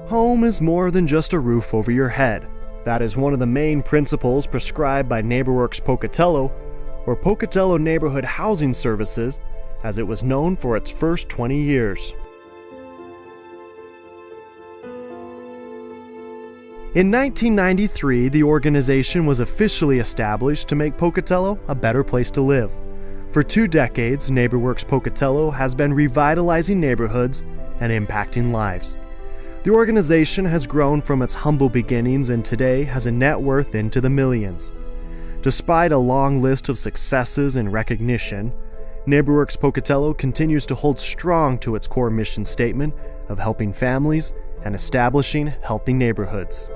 Home is more than just a roof over your head. That is one of the main principles prescribed by NeighborWorks Pocatello, or Pocatello Neighborhood Housing Services, as it was known for its first 20 years. In 1993, the organization was officially established to make Pocatello a better place to live. For 2 decades, NeighborWorks Pocatello has been revitalizing neighborhoods and impacting lives. The organization has grown from its humble beginnings and today has a net worth into the millions. Despite a long list of successes and recognition, NeighborWorks Pocatello continues to hold strong to its core mission statement of helping families and establishing healthy neighborhoods.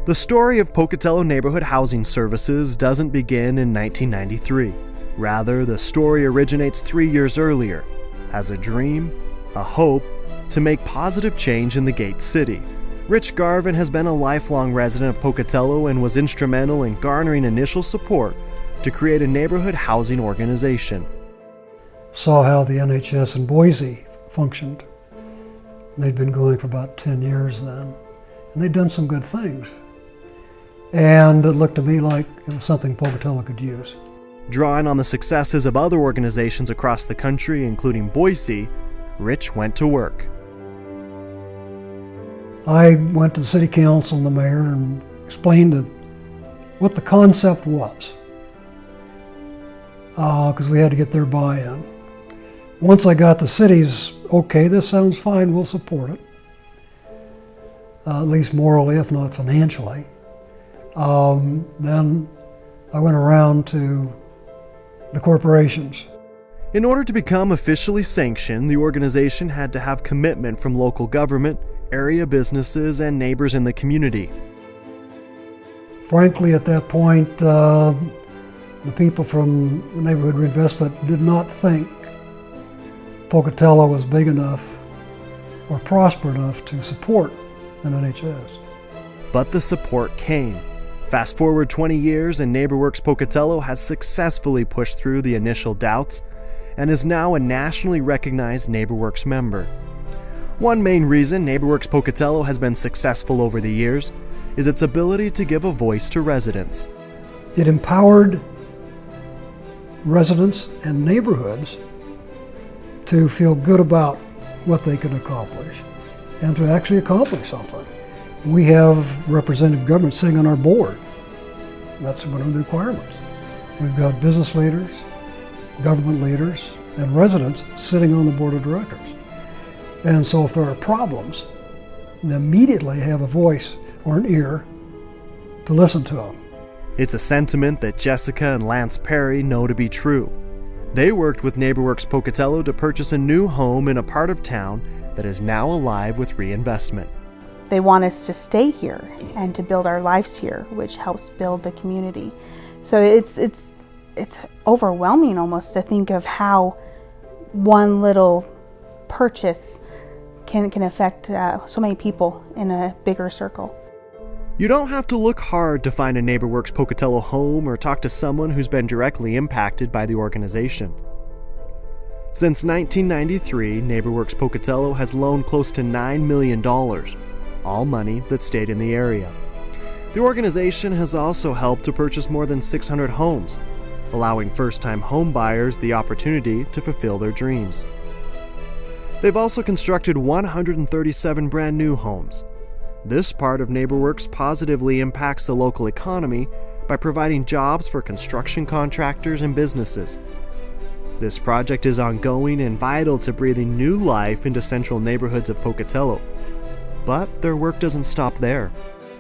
The story of Pocatello Neighborhood Housing Services doesn't begin in 1993. Rather, the story originates 3 years earlier, as a dream, a hope, to make positive change in the Gate City. Rich Garvin has been a lifelong resident of Pocatello and was instrumental in garnering initial support to create a neighborhood housing organization. Saw how the NHS in Boise functioned. They'd been going for about 10 years then, and they'd done some good things. And it looked to me like it was something Pocatello could use. Drawing on the successes of other organizations across the country, including Boise, Rich went to work. I went to the city council and the mayor and explained what the concept was, because we had to get their buy-in. Once I got the city's, okay, this sounds fine, we'll support it, at least morally, if not financially. Then I went around to the corporations. In order to become officially sanctioned, the organization had to have commitment from local government, area businesses, and neighbors in the community. Frankly, at that point, the people from the Neighborhood Reinvestment did not think Pocatello was big enough or prosper enough to support an NHS. But the support came. Fast forward 20 years and NeighborWorks Pocatello has successfully pushed through the initial doubts and is now a nationally recognized NeighborWorks member. One main reason NeighborWorks Pocatello has been successful over the years is its ability to give a voice to residents. It empowered residents and neighborhoods to feel good about what they could accomplish and to actually accomplish something. We have representative government sitting on our board. That's one of the requirements. We've got business leaders, government leaders, and residents sitting on the board of directors. And so if there are problems, they immediately have a voice or an ear to listen to them. It's a sentiment that Jessica and Lance Perry know to be true. They worked with NeighborWorks Pocatello to purchase a new home in a part of town that is now alive with reinvestment. They want us to stay here and to build our lives here, which helps build the community. So it's overwhelming almost to think of how one little purchase can affect so many people in a bigger circle. You don't have to look hard to find a NeighborWorks Pocatello home or talk to someone who's been directly impacted by the organization. Since 1993, NeighborWorks Pocatello has loaned close to $9 million, all money that stayed in the area. The organization has also helped to purchase more than 600 homes, allowing first-time home buyers the opportunity to fulfill their dreams. They've also constructed 137 brand new homes. This part of NeighborWorks positively impacts the local economy by providing jobs for construction contractors and businesses. This project is ongoing and vital to breathing new life into central neighborhoods of Pocatello. But their work doesn't stop there.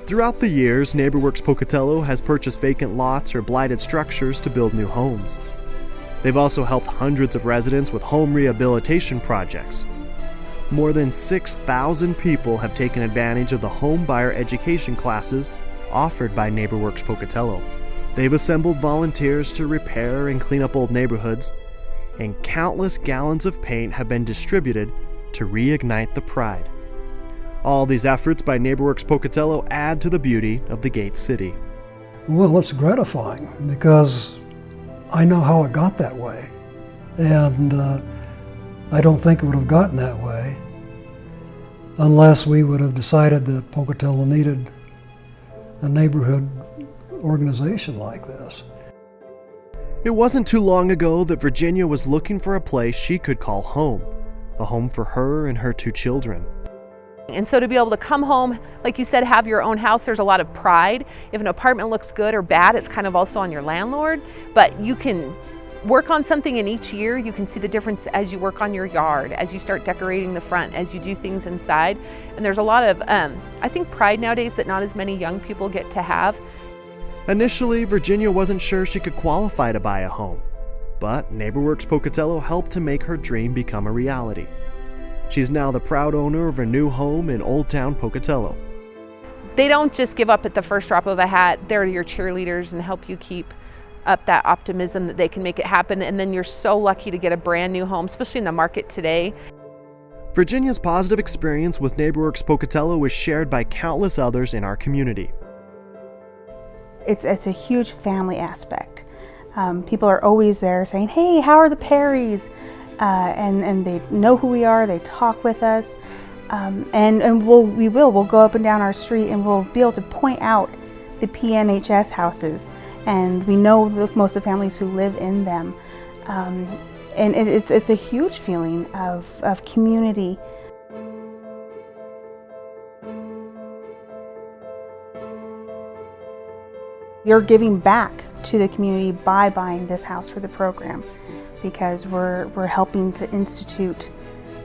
Throughout the years, NeighborWorks Pocatello has purchased vacant lots or blighted structures to build new homes. They've also helped hundreds of residents with home rehabilitation projects. More than 6,000 people have taken advantage of the home buyer education classes offered by NeighborWorks Pocatello. They've assembled volunteers to repair and clean up old neighborhoods, and countless gallons of paint have been distributed to reignite the pride. All these efforts by NeighborWorks Pocatello add to the beauty of the Gate City. Well, it's gratifying because I know how it got that way. And I don't think it would have gotten that way unless we would have decided that Pocatello needed a neighborhood organization like this. It wasn't too long ago that Virginia was looking for a place she could call home, a home for her and her 2 children. And so to be able to come home, like you said, have your own house, there's a lot of pride. If an apartment looks good or bad, it's kind of also on your landlord, but you can work on something in each year. You can see the difference as you work on your yard, as you start decorating the front, as you do things inside. And there's a lot of, I think, pride nowadays that not as many young people get to have. Initially, Virginia wasn't sure she could qualify to buy a home, but NeighborWorks Pocatello helped to make her dream become a reality. She's now the proud owner of her new home in Old Town Pocatello. They don't just give up at the first drop of a hat. They're your cheerleaders and help you keep up that optimism that they can make it happen. And then you're so lucky to get a brand new home, especially in the market today. Virginia's positive experience with NeighborWorks Pocatello is shared by countless others in our community. It's a huge family aspect. People are always there saying, hey, how are the Perrys? And they know who we are, they talk with us. We'll go up and down our street and we'll be able to point out the PNHS houses. And we know most of the families who live in them. And it's a huge feeling of community. You're giving back to the community by buying this house for the program, because we're helping to institute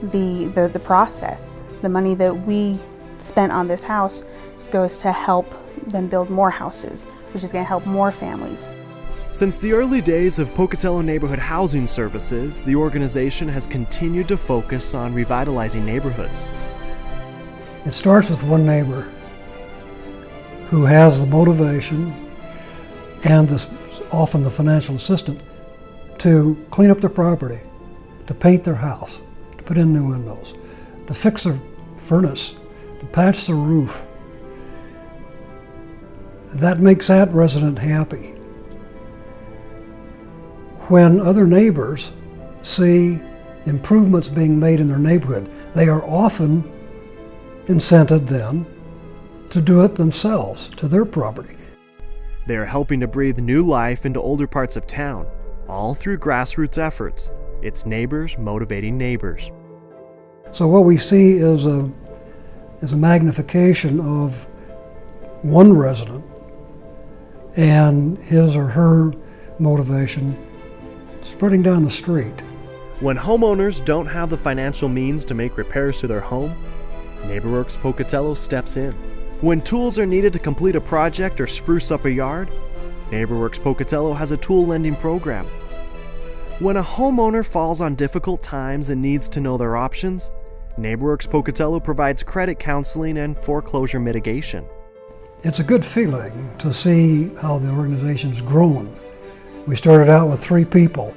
the process. The money that we spent on this house goes to help them build more houses, which is going to help more families. Since the early days of Pocatello Neighborhood Housing Services, the organization has continued to focus on revitalizing neighborhoods. It starts with one neighbor who has the motivation and often the financial assistance to clean up their property, to paint their house, to put in new windows, to fix their furnace, to patch the roof. That makes that resident happy. When other neighbors see improvements being made in their neighborhood, they are often incented then to do it themselves to their property. They are helping to breathe new life into older parts of town, all through grassroots efforts. It's neighbors motivating neighbors. So what we see is a magnification of one resident and his or her motivation spreading down the street. When homeowners don't have the financial means to make repairs to their home, NeighborWorks Pocatello steps in. When tools are needed to complete a project or spruce up a yard, NeighborWorks Pocatello has a tool lending program. When a homeowner falls on difficult times and needs to know their options, NeighborWorks Pocatello provides credit counseling and foreclosure mitigation. It's a good feeling to see how the organization's grown. We started out with 3 people.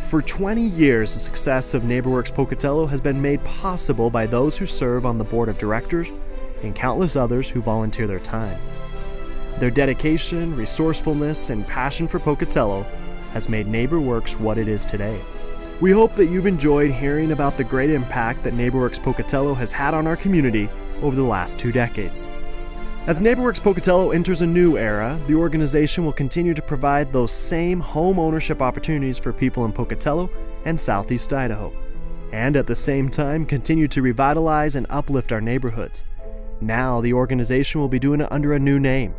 For 20 years, the success of NeighborWorks Pocatello has been made possible by those who serve on the board of directors and countless others who volunteer their time. Their dedication, resourcefulness, and passion for Pocatello has made NeighborWorks what it is today. We hope that you've enjoyed hearing about the great impact that NeighborWorks Pocatello has had on our community over the last 2 decades. As NeighborWorks Pocatello enters a new era, the organization will continue to provide those same home ownership opportunities for people in Pocatello and Southeast Idaho, and at the same time continue to revitalize and uplift our neighborhoods. Now the organization will be doing it under a new name.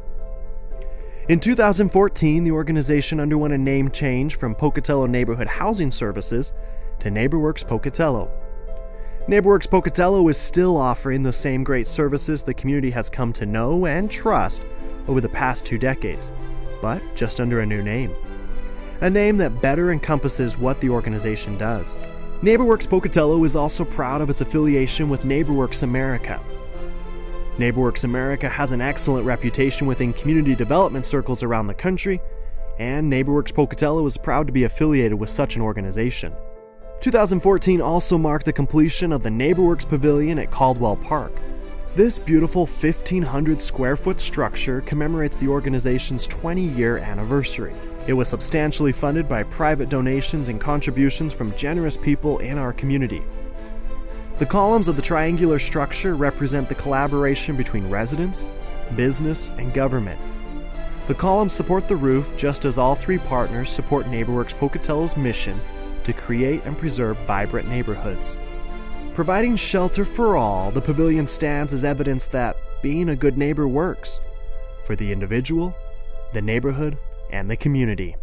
In 2014, the organization underwent a name change from Pocatello Neighborhood Housing Services to NeighborWorks Pocatello. NeighborWorks Pocatello is still offering the same great services the community has come to know and trust over the past 2 decades, but just under a new name. A name that better encompasses what the organization does. NeighborWorks Pocatello is also proud of its affiliation with NeighborWorks America. NeighborWorks America has an excellent reputation within community development circles around the country, and NeighborWorks Pocatello is proud to be affiliated with such an organization. 2014 also marked the completion of the NeighborWorks Pavilion at Caldwell Park. This beautiful 1,500 square foot structure commemorates the organization's 20-year anniversary. It was substantially funded by private donations and contributions from generous people in our community. The columns of the triangular structure represent the collaboration between residents, business, and government. The columns support the roof just as all three partners support NeighborWorks Pocatello's mission to create and preserve vibrant neighborhoods. Providing shelter for all, the pavilion stands as evidence that being a good neighbor works for the individual, the neighborhood, and the community.